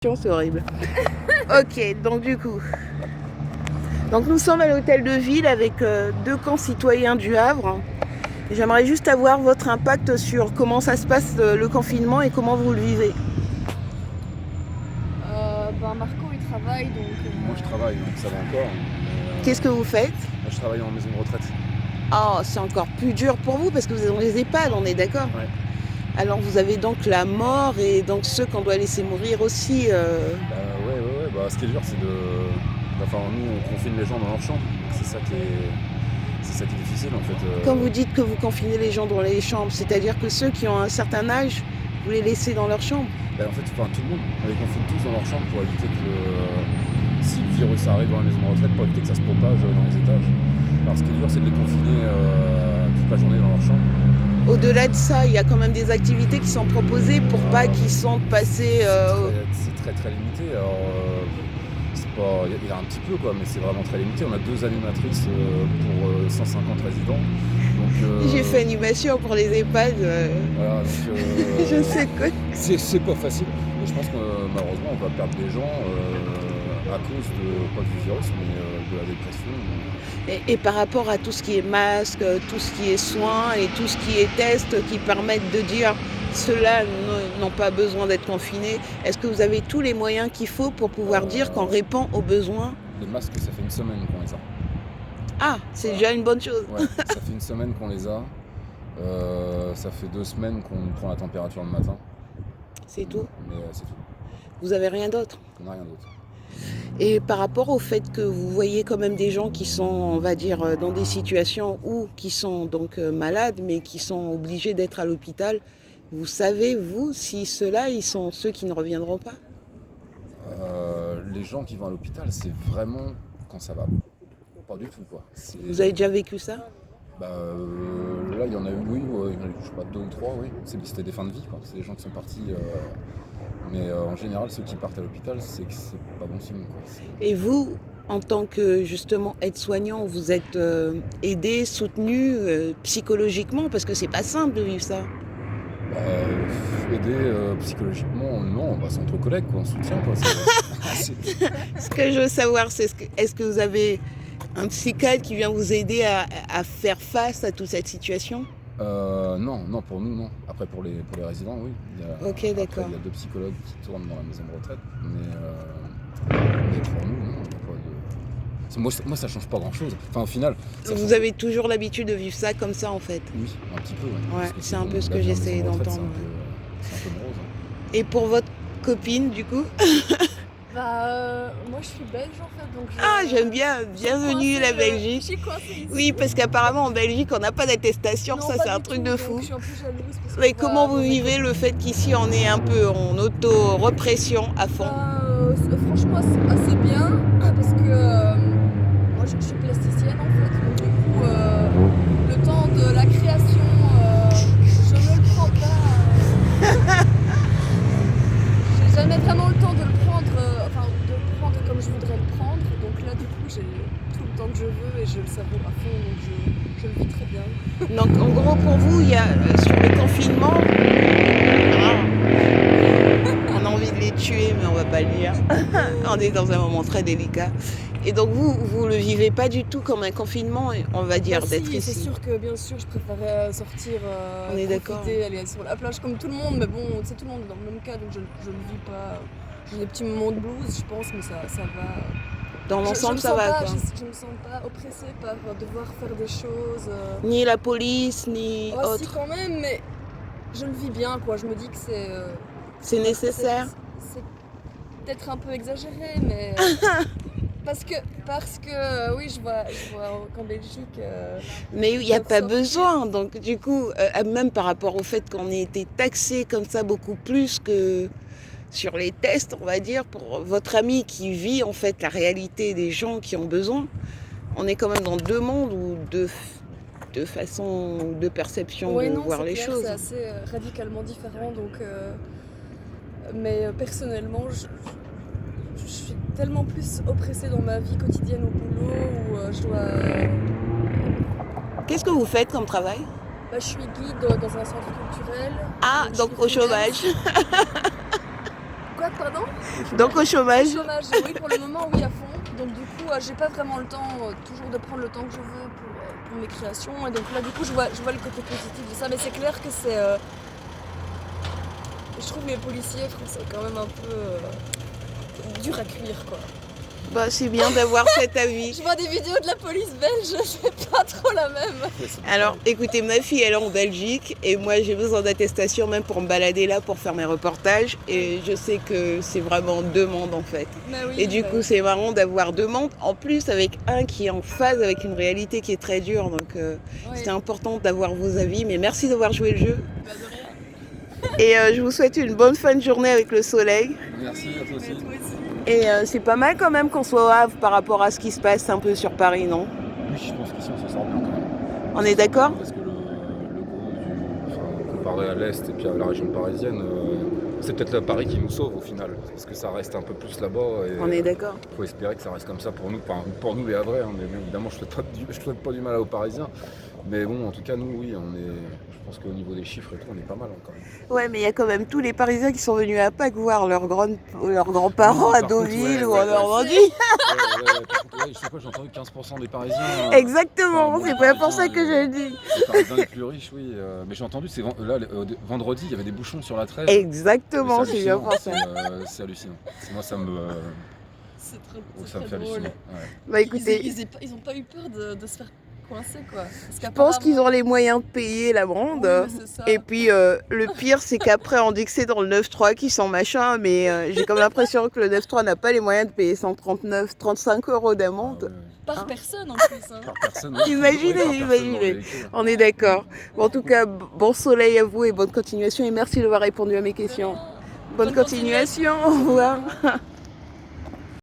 C'est horrible. Ok, donc du coup. Donc nous sommes à l'hôtel de ville avec deux concitoyens du Havre. J'aimerais juste avoir votre impact sur comment ça se passe le confinement et comment vous le vivez. Marco il travaille donc. Moi je travaille donc ça va encore. Qu'est-ce que vous faites? Moi je travaille en maison de retraite. Oh, c'est encore plus dur pour vous parce que vous êtes dans les EHPAD, on est d'accord? Ouais. Alors vous avez donc la mort et donc ceux qu'on doit laisser mourir aussi. Ouais. Ce qui est dur c'est de. Enfin nous on confine les gens dans leur chambre. C'est ça qui est difficile en fait. Quand vous dites que vous confinez les gens dans les chambres, c'est-à-dire que ceux qui ont un certain âge, vous les laissez dans leur chambre? En fait, tout le monde, on les confine tous dans leur chambre pour éviter que si le virus arrive dans la maison de retraite, pour éviter que ça se propage dans les étages. Alors ce qui est dur c'est de les confiner toute la journée dans leur chambre. Au-delà de ça, il y a quand même des activités qui sont proposées pour pas qu'ils sentent passer. C'est très limité. Alors, il y a un petit peu quoi, mais c'est vraiment très limité. On a 2 animatrices pour 150 résidents. Donc, J'ai fait animation pour les EHPAD. Voilà, donc, Je sais quoi. C'est pas facile. Et je pense que malheureusement on va perdre des gens à cause pas du virus, mais de la dépression. Et par rapport à tout ce qui est masque, tout ce qui est soins et tout ce qui est tests qui permettent de dire ceux-là n'ont pas besoin d'être confinés, est-ce que vous avez tous les moyens qu'il faut pour pouvoir dire qu'on répond aux besoins? Les masques, ça fait une semaine qu'on les a. Ah, c'est déjà une bonne chose. Ouais, ça fait une semaine qu'on les a. Ça fait 2 semaines qu'on prend la température le matin. C'est tout? Mais c'est tout. Vous avez rien d'autre? On n'a rien d'autre. Et par rapport au fait que vous voyez quand même des gens qui sont, on va dire, dans des situations où qui sont donc malades, mais qui sont obligés d'être à l'hôpital, vous savez, vous, si ceux-là, ils sont ceux qui ne reviendront pas? Les gens qui vont à l'hôpital, c'est vraiment quand ça va pas du tout, quoi. Vous avez déjà vécu ça? Là, il y en a eu, oui, il y en a eu, je sais pas, 2 ou 3, oui. C'était des fins de vie, quoi. C'est des gens qui sont partis. Mais en général, ceux qui partent à l'hôpital, c'est que c'est pas bon signe, quoi. Et vous, en tant que justement aide-soignant, vous êtes aidé, soutenu psychologiquement, parce que c'est pas simple de vivre ça. Aider psychologiquement, non, c'est entre collègues, quoi, on soutient, quoi. Ce que je veux savoir, c'est est-ce que vous avez un psychiatre qui vient vous aider à faire face à toute cette situation? Non, pour nous, non. Après, pour les résidents, oui. Ok, d'accord. Il y a 2 psychologues qui tournent dans la maison de retraite, mais pour nous, non. Moi, ça change pas grand-chose. Enfin, au final... Vous avez toujours l'habitude de vivre ça comme ça, en fait? Oui, un petit peu, ouais. Ouais, c'est un peu ce que j'essayais d'entendre. C'est un peu morose. Et pour votre copine, du coup? Moi je suis belge en fait donc Ah, j'aime bien. Bienvenue la Belgique. Je suis coincée ici. Oui, parce qu'apparemment en Belgique, on n'a pas d'attestation. Non, Ça, pas c'est un du truc tout, de donc fou. je suis un peu jalouse parce que Mais comment vous vivez le fait qu'ici, on est un peu en auto-repression à fond? Franchement assez bien parce que moi je suis plasticienne en fait donc du coup le temps de la création je ne le prends pas. J'ai jamais vraiment le temps de le prendre comme je voudrais le prendre, donc là du coup j'ai tout le temps que je veux et je le savoure à fond, donc je le vis très bien. Donc en gros pour vous, il y a sur le confinement, on a envie de les tuer mais on va pas le dire. On est dans un moment très délicat. Et donc vous le vivez pas du tout comme un confinement, on va dire, d'être Si, ici. c'est sûr que bien sûr je préférais sortir, On est d'accord. profiter, aller sur la plage comme tout le monde, mais bon, c'est tout le monde est dans le même cas donc je le vis pas. J'ai des petits moments de blues je pense mais ça va. Dans l'ensemble ça va quoi. Je me sens pas oppressée par devoir faire des choses. Ni la police, ni Si autre. quand même, mais je le vis bien quoi, je me dis que C'est nécessaire. C'est peut-être un peu exagéré mais parce que oui je vois qu'en Belgique Mais il n'y a pas besoin. Donc du coup, même par rapport au fait qu'on ait été taxé comme ça beaucoup plus que sur les tests, on va dire, pour votre ami qui vit en fait la réalité des gens qui ont besoin, on est quand même dans 2 mondes ou deux façons, 2 perceptions de voir les choses. C'est assez radicalement différent donc mais personnellement je suis tellement plus oppressée dans ma vie quotidienne au boulot où je dois... Qu'est-ce que vous faites comme travail? Je suis guide dans un centre culturel. Ah, donc au chômage. Quoique, Pardon? Donc au chômage. Chômage, oui, pour le moment, oui, à fond. Donc du coup, j'ai pas vraiment le temps toujours de prendre le temps que je veux pour mes créations. Et donc là, du coup, je vois le côté positif de ça. Mais c'est clair que c'est... je trouve les policiers français quand même un peu dur à cuire, quoi. Bah, c'est bien d'avoir cet avis. Je vois des vidéos de la police belge, c'est pas trop la même. Alors, écoutez, ma fille, elle est en Belgique et moi, j'ai besoin d'attestation même pour me balader là, pour faire mes reportages. Et je sais que c'est vraiment deux mondes en fait. Mais oui, Et du coup, c'est marrant d'avoir deux mondes, en plus avec un qui est en phase avec une réalité qui est très dure. Donc, c'était important d'avoir vos avis. Mais merci d'avoir joué le jeu. Bah, de rien. Et je vous souhaite une bonne fin de journée avec le soleil. Merci à toi aussi. Mais toi aussi. Et c'est pas mal quand même qu'on soit au Havre par rapport à ce qui se passe un peu sur Paris, non? Oui, je pense qu'ici on s'en sort bien quand même. On est d'accord? Parce que le gros comparé à l'Est et puis à la région parisienne, c'est peut-être le Paris qui nous sauve au final. Parce que ça reste un peu plus là-bas. Et, On est d'accord. il faut espérer que ça reste comme ça pour nous, enfin, pour nous les Havrais. Hein, mais bien évidemment, je ne souhaite pas du mal aux Parisiens. Mais bon, en tout cas, nous, oui, je pense qu'au niveau des chiffres et tout, on est pas mal encore. Ouais, mais il y a quand même tous les Parisiens qui sont venus à Pâques voir leurs grands-parents à Par contre, Deauville ouais, ou ouais, en ouais. Normandie. Par contre, je sais quoi, j'ai entendu 15% des Parisiens. Exactement, enfin, bon, c'est les pas pour ça Parisiens, que je le dis. Les Parisiens les plus riches, oui. Mais j'ai entendu, là, vendredi, il y avait des bouchons sur la 13. Exactement, c'est bien hallucinant, pour ça. c'est hallucinant. Moi, ça me C'est fait très drôle. halluciner. Ouais. Bah écoutez, Ils ont pas eu peur de se faire coincer, quoi. Parce je pense qu'ils ont les moyens de payer l'amende. Et puis le pire, c'est qu'après on dit que c'est dans le 9-3 qu'ils sont machin, mais j'ai comme l'impression que le 9-3 n'a pas les moyens de payer 135 € d'amende. Ah, ouais. Par personne en plus. Hein. Par personne. Oui. Imaginez, Oui, par personne imaginez. dans le véhicule. On est d'accord. Bon, en tout cas, bon soleil à vous et bonne continuation. Et merci d'avoir répondu à mes questions. Bonne continuation, au revoir.